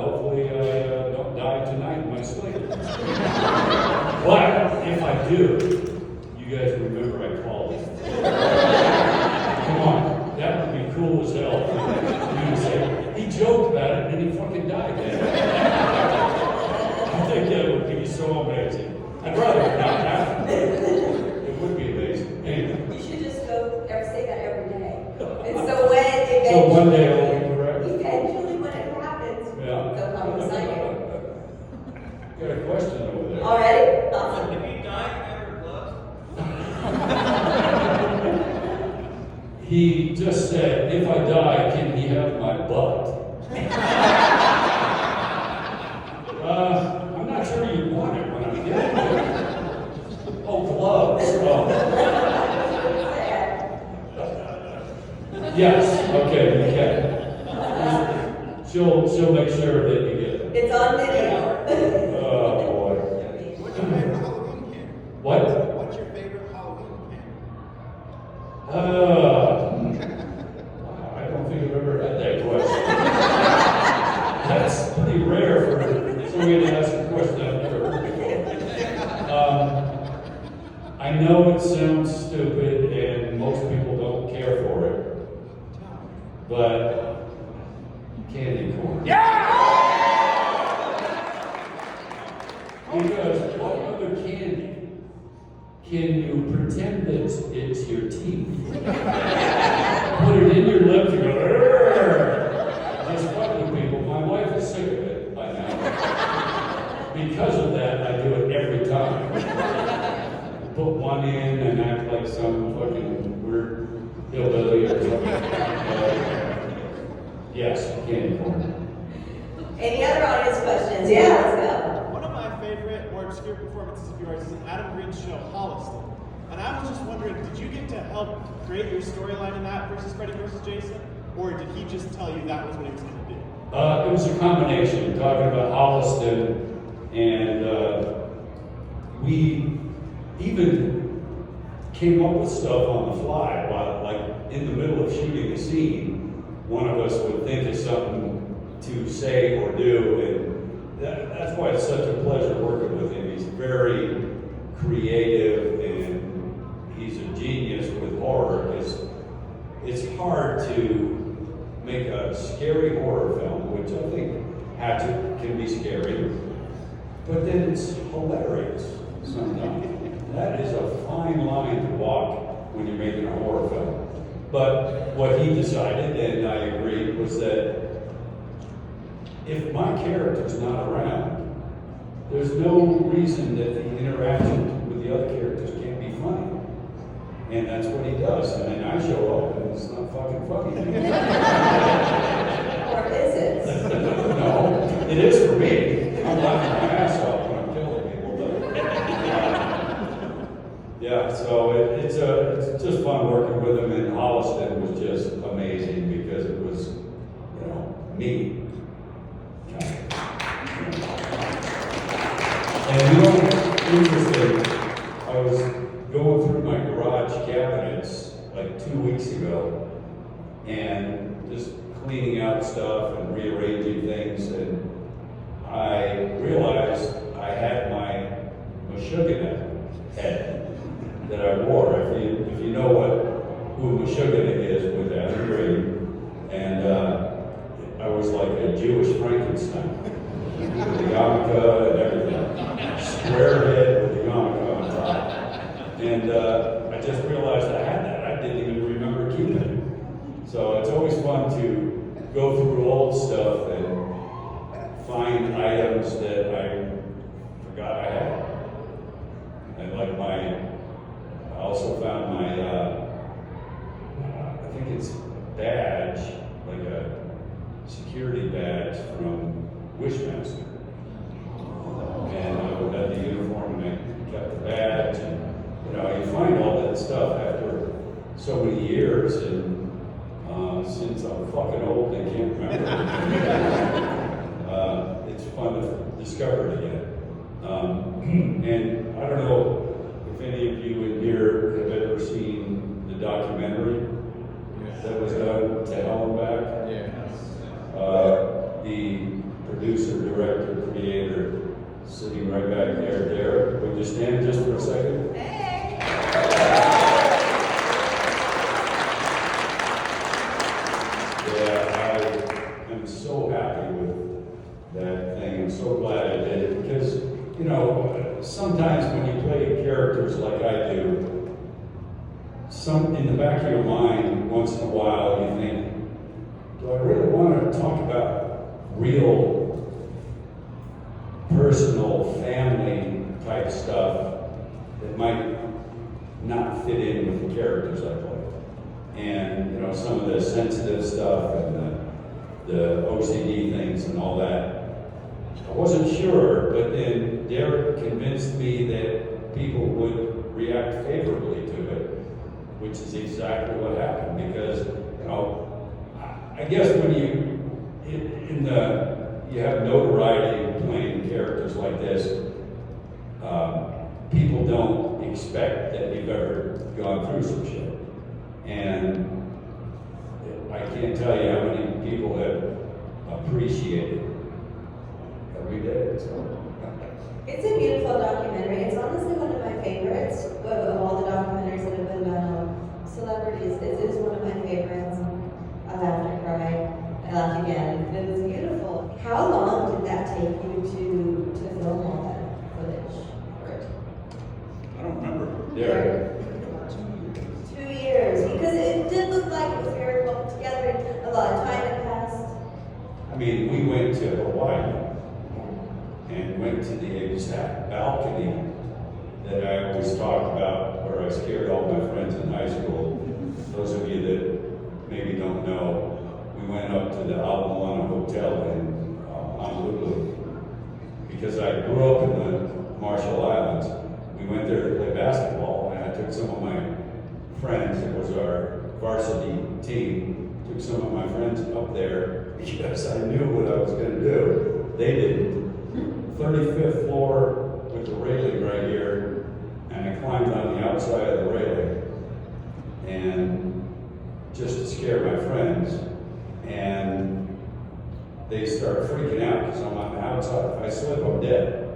hopefully I don't die tonight in my sleep. But if I do, you guys remember I called it. Come on, that would be cool as hell. You would say, he joked about it and he fucking died then. I think that would be so amazing. I'd rather not happen. It would be amazing. Anyway. You should just go say that every day. And so when eventually, So one day I'll be correct? Eventually when it happens, they'll come beside you. Got a question over there. Already? Awesome. If you die, you never blood? He just said, if I die, can he have my butt? I'm not sure you want it when I'm dead. Oh, gloves. Oh. Yes, okay, you can. She'll make sure that you get it. It's on video. Oh, boy. What's your favorite Halloween candy? What? What's your favorite Halloween candy? I don't think I've ever had that question. That's pretty rare for somebody to ask a question I've never heard before. I know it sounds stupid and most people don't care for it, but candy corn. Yeah! Because what other candy can you pretend that it's your teeth? Put it in your lips and go, "Arr!" Just fuck with people. My wife is sick of it by now. Because of that, I do it every time. Put one in and act like some fucking weird hillbilly or something. Yes, candy corn. Any other audience questions? Yeah, let's go. One of my favorite more obscure performances of yours is in Adam Green's show, Holliston. And I was just wondering, did you get to help create your storyline in that versus Freddy versus Jason? Or did he just tell you that was what he was going to do? It was a combination, talking about Holliston, and we even came up with stuff on the fly, while, like in the middle of shooting a scene, one of us would think of something to say or do, and that's why it's such a pleasure working with him. He's very creative, and he's a genius with horror, because it's hard to make a scary horror film, which I think can be scary, but then it's hilarious sometimes. That is a fine line to walk when you're making a horror film. But what he decided, and I agreed, was that if my character's not around, there's no reason that the interaction with the other characters can't be funny. And that's what he does. And then I show up and it's not fucking funny anymore. Or is it? No, it is for me. I'm laughing my ass off when I'm killing people. But, yeah, so it's just fun working with him. And Holliston was just amazing because it was, me. And interesting, I was going through my garage cabinets like 2 weeks ago and just cleaning out stuff and rearranging things, and I realized I had my Meshuggah head that I wore. If you know who Meshuggah is with Adam Green, and I was like a Jewish Frankenstein with the yarmulke and everything, square head with the yarmulke on top, and I just realized I had that. I didn't even remember keeping it. So it's always fun to go through old stuff and find items that I forgot I had. And like I also found my, I think it's a badge, like a security badge from Wishmaster. And I had the uniform and I kept the badge, and you find all that stuff after so many years, and since I'm fucking old and can't remember, it's fun to discover it again. And I don't know if any of you in here have ever seen the documentary that was done to Hell and Back. Yeah. The producer, director, creator, sitting right back there. Derek, would you stand just for a second? Hey! Yeah, I am so happy with that thing. I'm so glad I did it because, you know, sometimes when you play characters like I do, in the back of your mind, once in a while, you think, do I really want to talk about real, personal, family type stuff that might not fit in with the characters I play? And, you know, some of the sensitive stuff and the OCD things and all that. I wasn't sure, but then Derek convinced me that people would react favorably to it, which is exactly what happened. Because, you know, I guess when you have notoriety playing characters like this, people don't expect that you've ever gone through some shit. And I can't tell you how many people have appreciated every day. So. It's a beautiful documentary. It's honestly one of my favorites of all the documentaries that have been done on celebrities. It is one of my favorites. I laughed, I cried, I laughed again. It was beautiful. How long did that take you to film all that footage? I don't remember. Derek. 2 years. Because it did look like it was very well put together and a lot of time had passed. I mean, we went to Hawaii and went to the exact balcony that I always talked about, where I scared all my friends in high school. Those of you that maybe don't know, we went up to the Ala Moana Hotel in Honolulu because I grew up in the Marshall Islands. We went there to play basketball, and I took some of my friends. It was our varsity team. Took some of my friends up there because I knew what I was going to do. They didn't. 35th floor with the railing right here, and I climbed on the outside of the railing, and just to scare my friends, and they start freaking out because I'm on the outside. If I slip, I'm dead.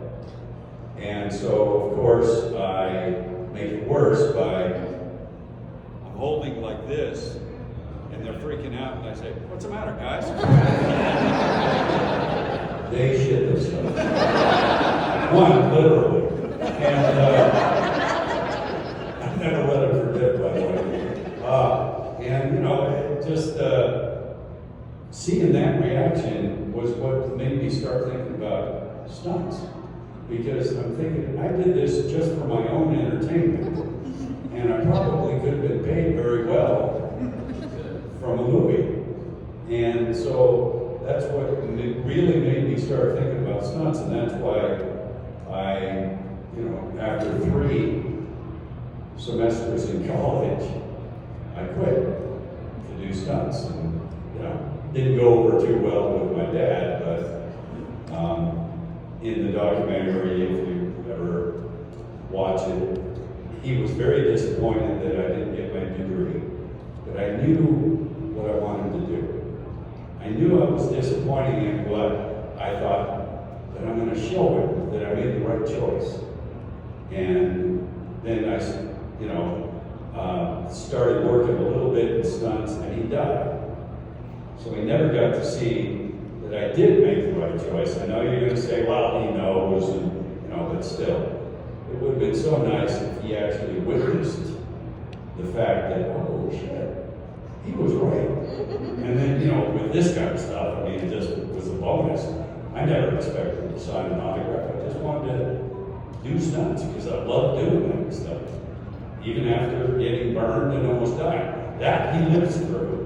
And so, of course, I make it worse by I'm holding like this, and they're freaking out, and I say, "What's the matter, guys?" They shit themselves. One, literally. And I never let them forget, by the way. And, you know, it just seeing that reaction was what made me start thinking about stunts. Because I'm thinking, I did this just for my own entertainment. And I probably could have been paid very well from a movie. And so that's what really made me start thinking about stunts, and that's why I, you know, after 3 semesters in college, I quit to do stunts. And, you know, didn't go over too well with my dad, but in the documentary, if you ever watch it, he was very disappointed that I didn't get my degree. But I knew what I wanted to do. I knew I was disappointing him, but I thought that I'm going to show him that I made the right choice. And then I, you know, started working a little bit in stunts, and he died. So he never got to see that I did make the right choice. I know you're going to say, well, he knows, and, you know, but still, it would have been so nice if he actually witnessed the fact that, oh shit, he was right. And then, you know, with this kind of stuff, I mean, it just was a bonus. I never expected to sign an autograph. I just wanted to do stunts because I love doing that stuff. Even after getting burned and almost dying. That he lives through.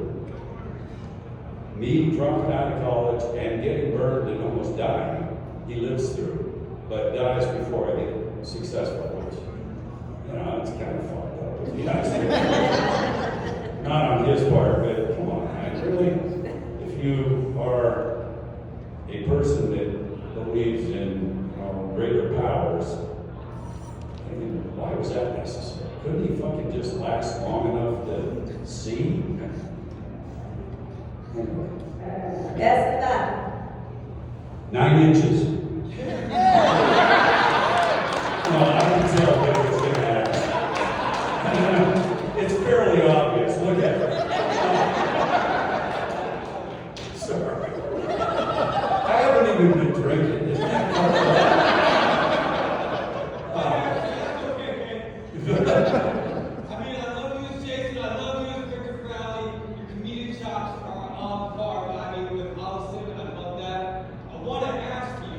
Me dropping out of college and getting burned and almost dying, he lives through. But dies before I get successful, which, you know, it's kind of fucked up, to be honest with you. Not on his part, but come on, man. Really, if you are a person that believes in, you know, greater powers, I mean, why was that necessary? Couldn't he fucking just last long enough to see? Anyway. Yes, that. 9 inches. Well, I can tell what it's going to ask. It's fairly obvious. Look at it. Sorry. I haven't even been drinking. Isn't that I mean, I love you as Jason, I love you as Victor Crowley. Your comedic chops are on par, but I mean, with Allison, I love that. I want to ask you,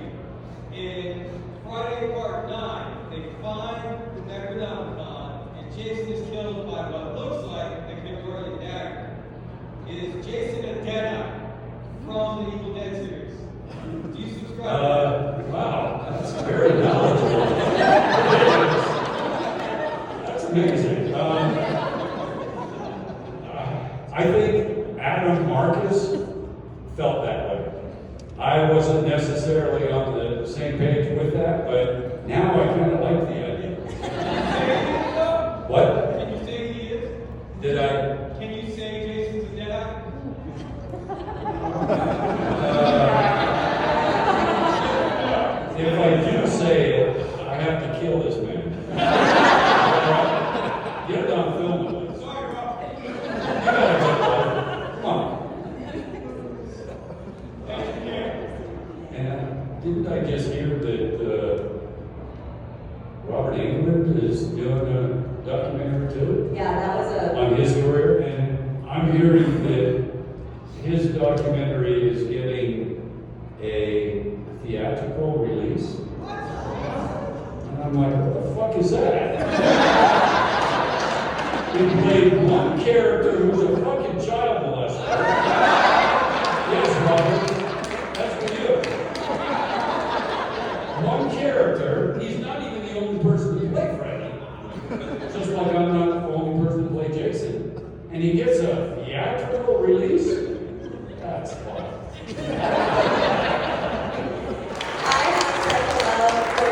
in Friday Part 9, they find the Necronomicon, and Jason is killed by what looks like a Victorian dagger. Is Jason a Deadite from the Evil Dead series? Do you subscribe? Wow, that's very knowledgeable. That's amazing. I think Adam Marcus felt that way. I wasn't necessarily on the same page with that, but now I kind of like the idea. What? Can you say he is? Did I? Can you say Jason's a Deadite? If I do say it, I have to kill this man. Get it on film. Sorry, Rob. You gotta go, Bob. Come on. And didn't I just hear that Robert England is doing a documentary too Yeah, that was a, on his career? And I'm hearing that his documentary is getting a theatrical release. And I'm like, what the fuck is that? He played one character who was a fucking child molester. Yes, Robert, that's for you. One character, he's not even the only person to play Freddy. Just like I'm not the only person to play Jason. And he gets a theatrical release? That's fun. I have such a love for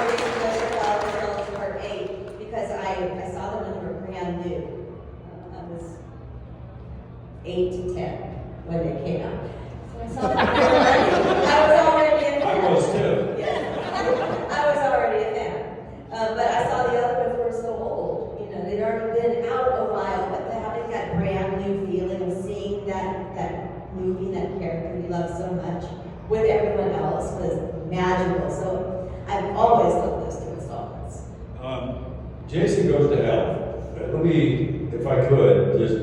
the Girls Part 8 because I saw them when they were brand new. I was 8 to 10 when they came out. So I saw them when they were brand new. I was already a fan. I was too. Yes. I was already a fan. But I saw the other ones were so old. You know, they'd already been out a while, but having that brand new feeling of seeing that movie, that character we love so much, with everyone else was magical. So I've always loved those 2 installments. Jason Goes to Hell. Let me, if I could, just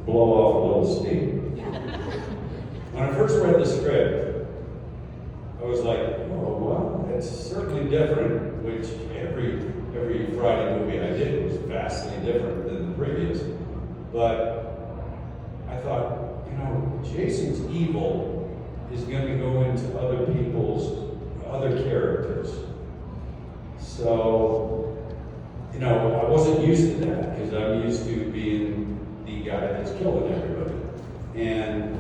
blow off a little steam. When I first read the script, I was like, oh, well, it's certainly different, which every Friday movie I did was vastly different than the previous. But I thought, you know, Jason's evil is going to go into other characters. So, you know, I wasn't used to that because I'm used to being the guy that's killing everybody. And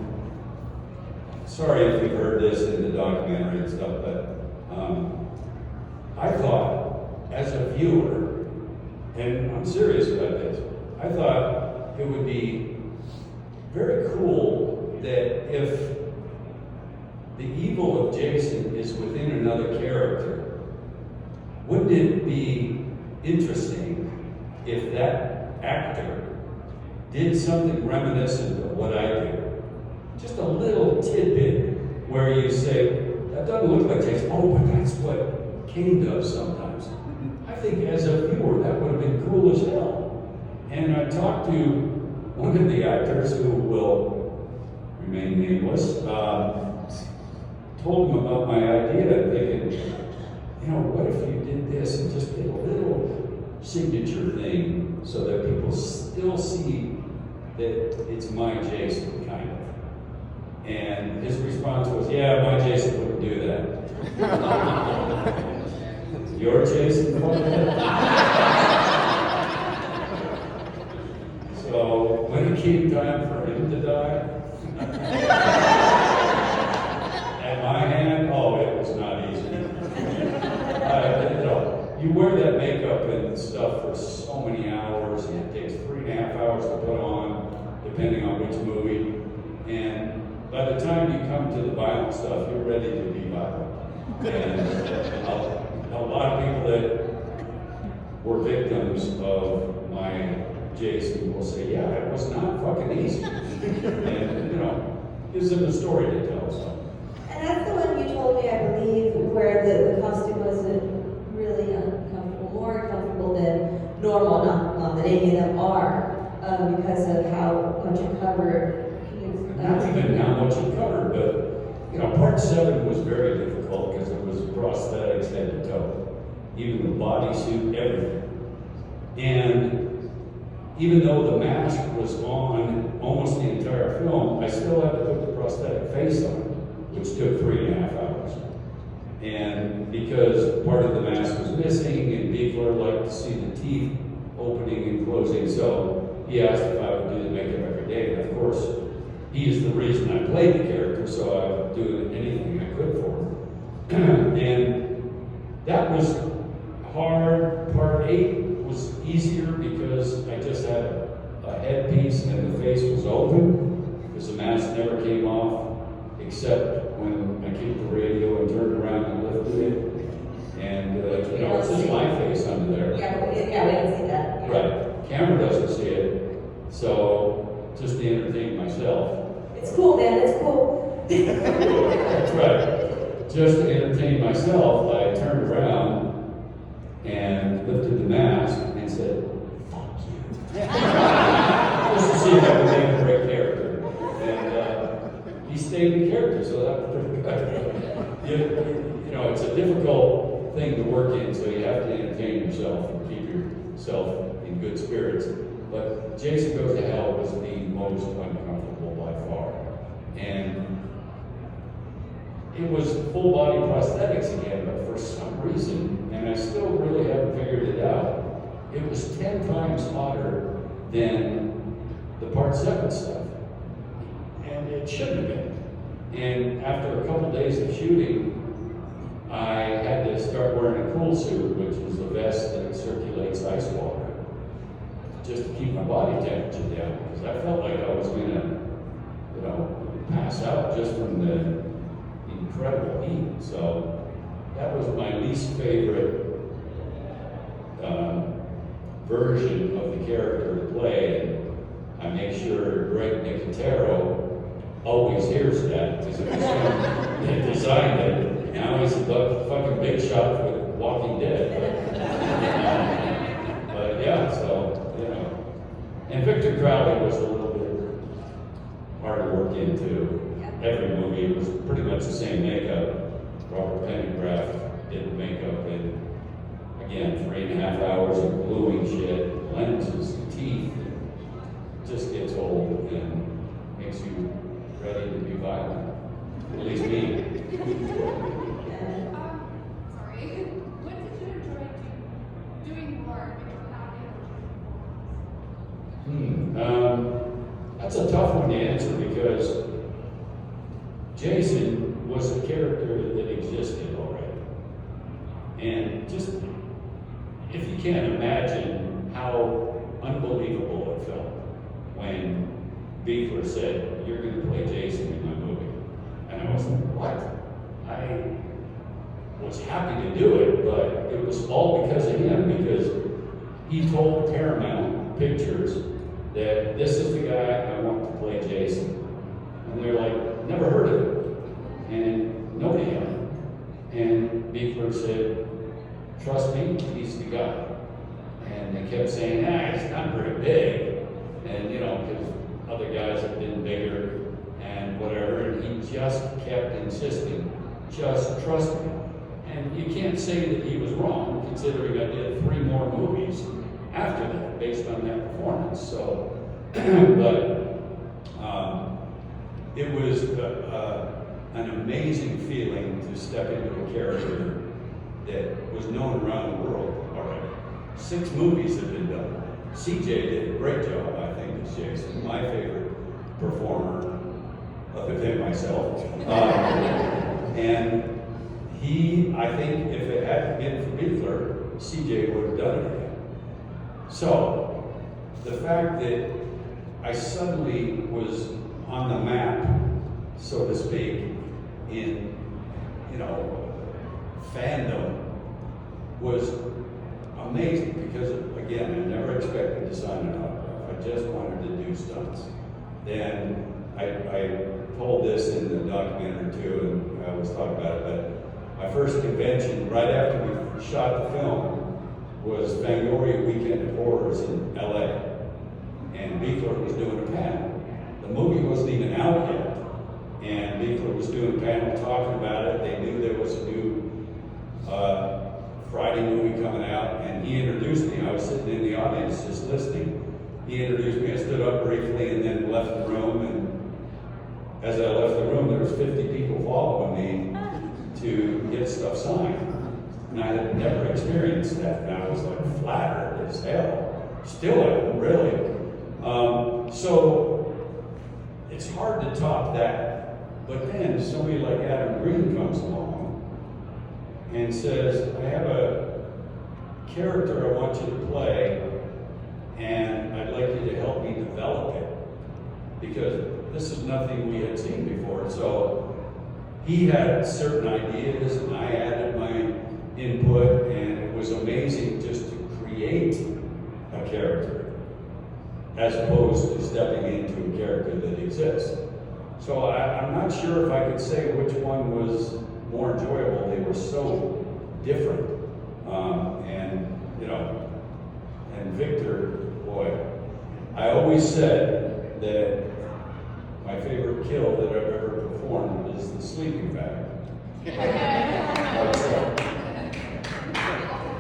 sorry if you've heard this in the documentary and stuff, but I thought, as a viewer, and I'm serious about this, I thought it would be very cool that if the evil of Jason is within another character, wouldn't it be interesting if that actor did something reminiscent of what I do? Just a little tidbit where you say, that doesn't look like Jason. Oh, but that's what Kane does sometimes. I think as a viewer, that would have been cool as hell. And I talked to one of the actors who will remain nameless, told him about my idea, thinking, you know, what if you did this and just did a little signature thing so that people still see that it's my Jason, kind of. And his response was, yeah, my Jason wouldn't do that. Your Jason? So when it came time for him to die, at my hand, oh, it was not easy. You know, you wear that makeup and stuff for so many hours, and it takes 3.5 hours to put on, depending on which movie. And by the time you come to the violent stuff, you're ready to be violent. And a lot of people that were victims of my Jason will say, yeah, it was not fucking easy. And, you know, gives them a story to tell. So. And that's the one you told me, I believe, where the costume wasn't really uncomfortable, more uncomfortable than normal, not that any of them are, because of how much it covered. Not even how much it covered, but, you know, part 7 was very difficult because it was prosthetics head to toe. Even the bodysuit, everything. And even though the mask was on almost the entire film, I still had to put the prosthetic face on, which took 3.5 hours. And because part of the mask was missing, and Biegler liked to see the teeth opening and closing, so he asked if I would do the makeup every day. And of course, he is the reason I played the character, so I would do anything I could for him. And that was hard. Part 8 was easier because I just had a headpiece and the face was open, because the mask never came off, except when I kicked the radio and turned around and lifted it. And, you know, it's just my face under there. Yeah, we didn't see that. Yeah. Right. Camera doesn't see it, so just to entertain myself. It's cool, man, it's cool. That's right. Just to entertain myself, I turned around and lifted the mask and said, fuck you. Just to see if I could make a great character. And he stayed in character, so that was pretty good. You know, it's a difficult thing to work in, so you have to entertain yourself and keep yourself in good spirits. But Jason Goes to Hell was the most uncomfortable by far. And it was full body prosthetics again, but for some reason, and I still really haven't figured it out, it was 10 times hotter than the part 7 stuff. And it shouldn't have been. And after a couple days of shooting, I had to start wearing a cool suit, which is a vest that circulates ice water, just to keep my body temperature down, because I felt like I was gonna, you know, pass out just from the incredible heat. So that was my least favorite version of the character to play. And I make sure Greg Nicotero always hears that, because it was him that designed it. Now he's a fucking big shot with Walking Dead. But yeah, so, you know. And Victor Crowley was a little bit hard to work into. Every movie, it was pretty much the same makeup. Robert Pendergraft did the makeup in, again, 3.5 hours of gluing shit, lenses, teeth. It just gets old and makes you ready to be violent. At least me. Sorry. What did you enjoy doing more if you're not That's a tough one to answer, because Jason was a character that existed already. And just, if you can't imagine how unbelievable it felt when Biegler said, "You're going to play Jason in my movie." And I was like, what? I was happy to do it, but it was all because of him, because he told Paramount Pictures that this is the guy I want to play Jason. And they're like, never heard of him. And nobody had him. And Biegler said, trust me, he's the guy. And they kept saying, he's not very big. And, you know, because other guys have been bigger and whatever. And he just kept insisting, just trust me. And you can't say that he was wrong, considering I did 3 more movies after that, based on that performance. So, but it was an amazing feeling to step into a character that was known around the world already. 6 movies have been done. CJ did a great job, I think, as Jason, my favorite performer, other than myself. And he, I think, if it hadn't been for Biegler, CJ would have done it again. So, the fact that I suddenly was on the map, so to speak, in, you know, fandom was amazing because, again, I never expected to sign an autograph. I just wanted to do stunts. And I told this in the documentary too, and I always talk about it, but my first convention, right after we shot the film, was Fangoria Weekend of Horrors in LA. And Beekler was doing a panel. The movie wasn't even out yet. And Beekler was doing a panel talking about it. They knew there was a new Friday movie coming out, and he introduced me. I was sitting in the audience just listening. He introduced me. I stood up briefly and then left the room. And as I left the room, there was 50 people following me to get stuff signed. And I had never experienced that. And I was like flattered as hell. Still am, really. So it's hard to top that. But then somebody like Adam Green comes along and says, I have a character I want you to play, and I'd like you to help me develop it, because this is nothing we had seen before. So he had certain ideas, and I added my input, and it was amazing just to create a character, as opposed to stepping into a character that exists. So I'm not sure if I could say which one was more enjoyable. They were so different. And Victor, boy, I always said that my favorite kill that I've ever performed is the sleeping bag.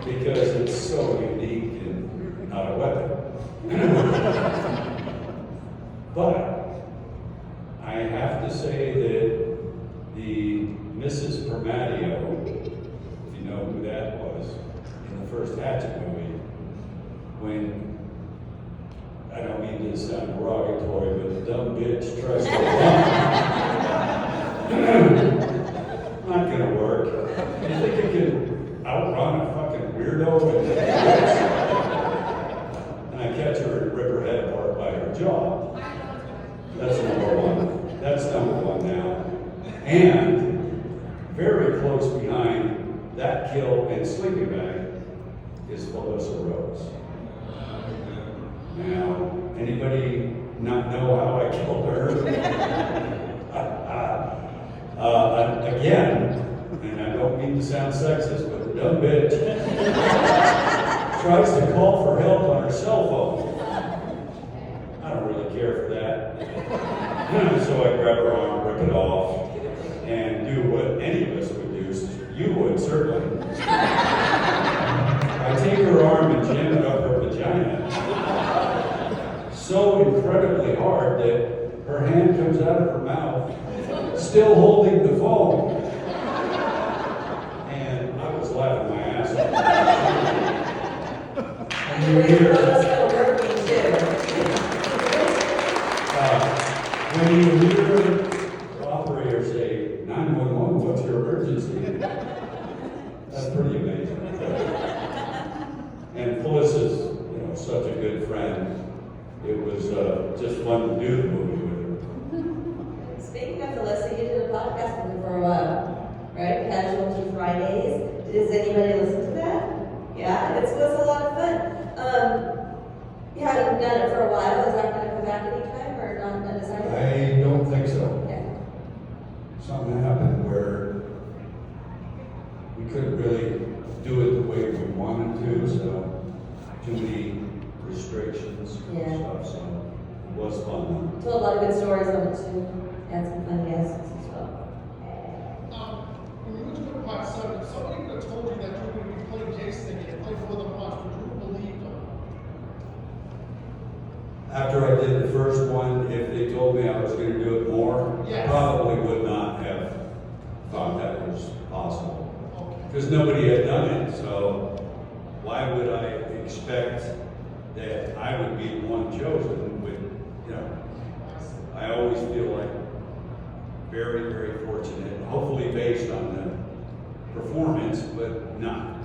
Because it's so unique and not a weapon. But I have to say that the Mrs. Permadio, if you know who that was, in the first Hatchet movie, when, I don't mean to sound derogatory, but the dumb bitch tries to run. Not gonna work. You think it can outrun a fucking weirdo? And I catch her and rip her head apart by her jaw. That's number one. That's number one now. And very close behind that kill and sleeping bag is Melissa Rose. Now, anybody not know how I killed her? Again, and I don't mean to sound sexist, but the dumb bitch tries to call for help on her cell phone. I don't really care for that. So I grab her arm, rip it off, and do what any of us would do. You would, certainly. I take her arm and jam it up her vagina so incredibly hard that her hand comes out of her mouth, still holding the phone. And I was laughing my ass off. And you hear, when you hear the operator say, 911, what's your emergency? That's pretty amazing. And Felissa's, such a good friend. It was just fun to do the movie with her. Speaking of Felissa, you did a podcast with her for a while, right? Casualty Fridays. Does anybody listen to that? Yeah, it was a lot of fun. You haven't done it for a while. Is that going to come back anytime or not undecided? I don't think so. Yeah. Something happened where we couldn't really do it the way we wanted to, so too many restrictions and stuff, so it was fun. Told a lot of good stories on it too. Had some fun guests as well. When you went to the part 7, if somebody would have told you that you were going to be playing Jason and you played for the parts, would you have believed them? After I did the first one, if they told me I was going to do it more, Yes. I probably would not have thought that was possible. Okay. Because nobody had done it, so why would I expect that I would be the one chosen with, I always feel like very, very fortunate, hopefully based on the performance, but not,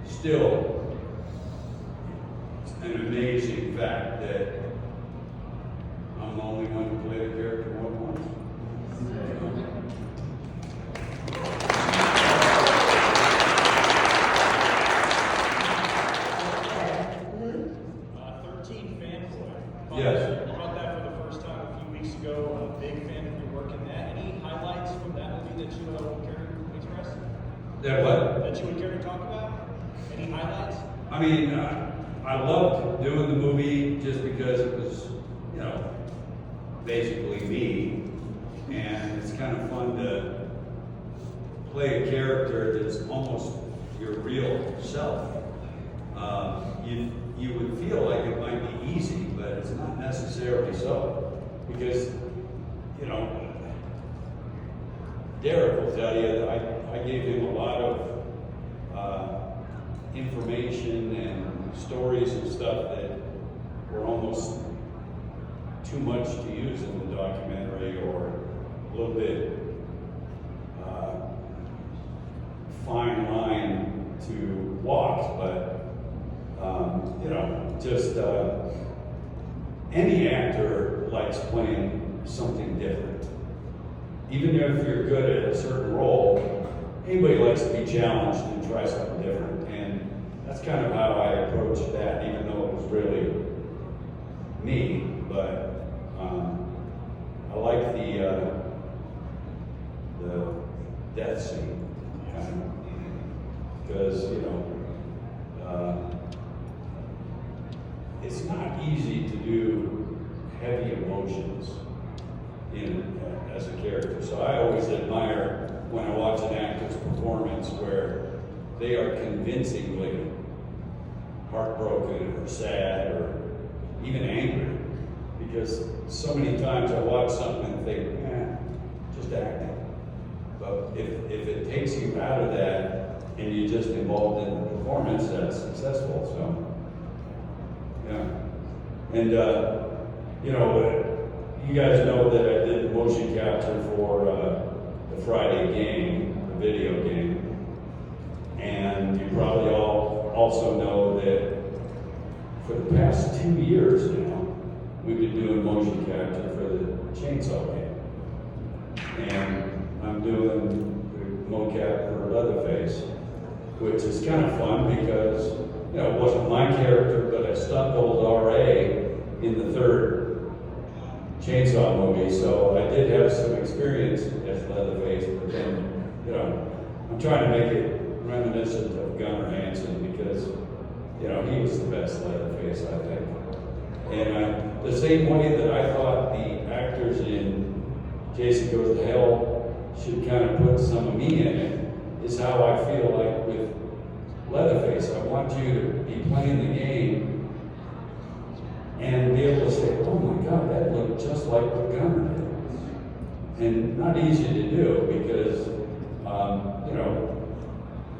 still an amazing fact that I'm the only one who played a character more than once. That what? that you would care to talk about? Any highlights? I mean, I loved doing the movie just because it was, you know, basically me, and it's kind of fun to play a character that's almost your real self. You would feel like it might be easy, but it's not necessarily so, because, you know, Derek will tell you that I gave him a lot of information and stories and stuff that were almost too much to use in the documentary, or a little bit fine line to walk, but you know, just any actor likes playing something different. Even if you're good at a certain role, anybody likes to be challenged and try something different. And that's kind of how I approached that, even though it was really me. But I like the death scene, kind of, because, you know, it's not easy to do heavy emotions as a character. So I always admire when I watch an actor's performance where they are convincingly heartbroken or sad or even angry. Because so many times I watch something and think, just acting. But if it takes you out of that and you're just involved in the performance, that's successful. So, yeah. And, you know, you guys know that I did the motion capture for the Friday game, the video game. And you probably all also know that for the past 2 years now, we've been doing motion capture for the chainsaw game. And I'm doing the mocap for Leatherface, which is kind of fun because, you know, it wasn't my character, but I stunt doubled RA in the third chainsaw movie, so I did have some experience as Leatherface, but then, you know, I'm trying to make it reminiscent of Gunnar Hansen because, you know, he was the best Leatherface, I think. And the same way that I thought the actors in Jason Goes to Hell should kind of put some of me in it, is how I feel like with Leatherface. I want you to be playing the game and be able to say, oh my God, that looked just like what Gunnar did. And not easy to do because, you know,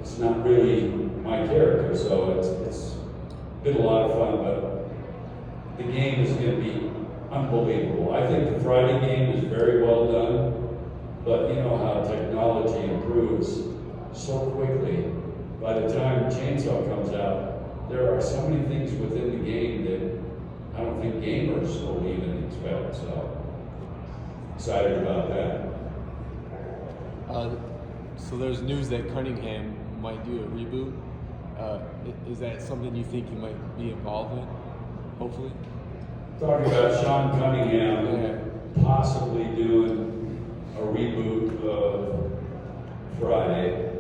it's not really my character, so it's been a lot of fun, but the game is going to be unbelievable. I think the Friday game is very well done, but you know how technology improves so quickly. By the time Chainsaw comes out, there are so many things within the game that I don't think gamers will even expect, so excited about that. So there's news that Cunningham might do a reboot. Is that something you think you might be involved in, hopefully? Talking about Sean Cunningham possibly doing a reboot of Friday.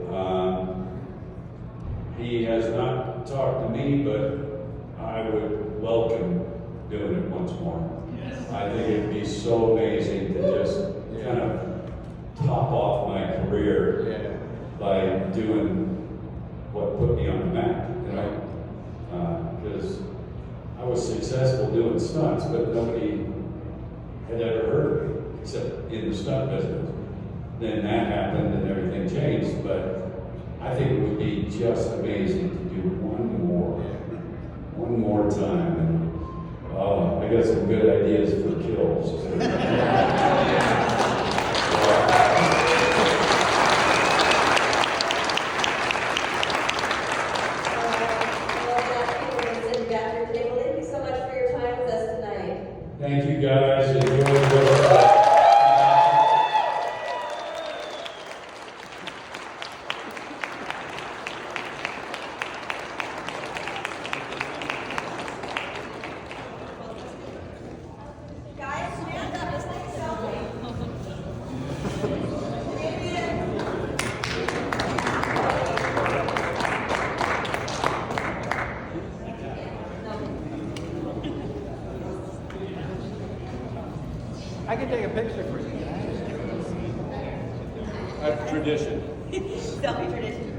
He has not talked to me, but I would welcome doing it once more. Yes. I think it'd be so amazing to just kind of top off my career by doing what put me on the map, you know? Because I was successful doing stunts, but nobody had ever heard of me, except in the stunt business. Then that happened and everything changed, but I think it would be just amazing to do one more time. And I got some good ideas for kills. Thank you so much for your time with us tonight. Thank you guys. Enjoy the Guys, stand up. Just take a selfie. I can take a picture for you. That's tradition. Selfie tradition.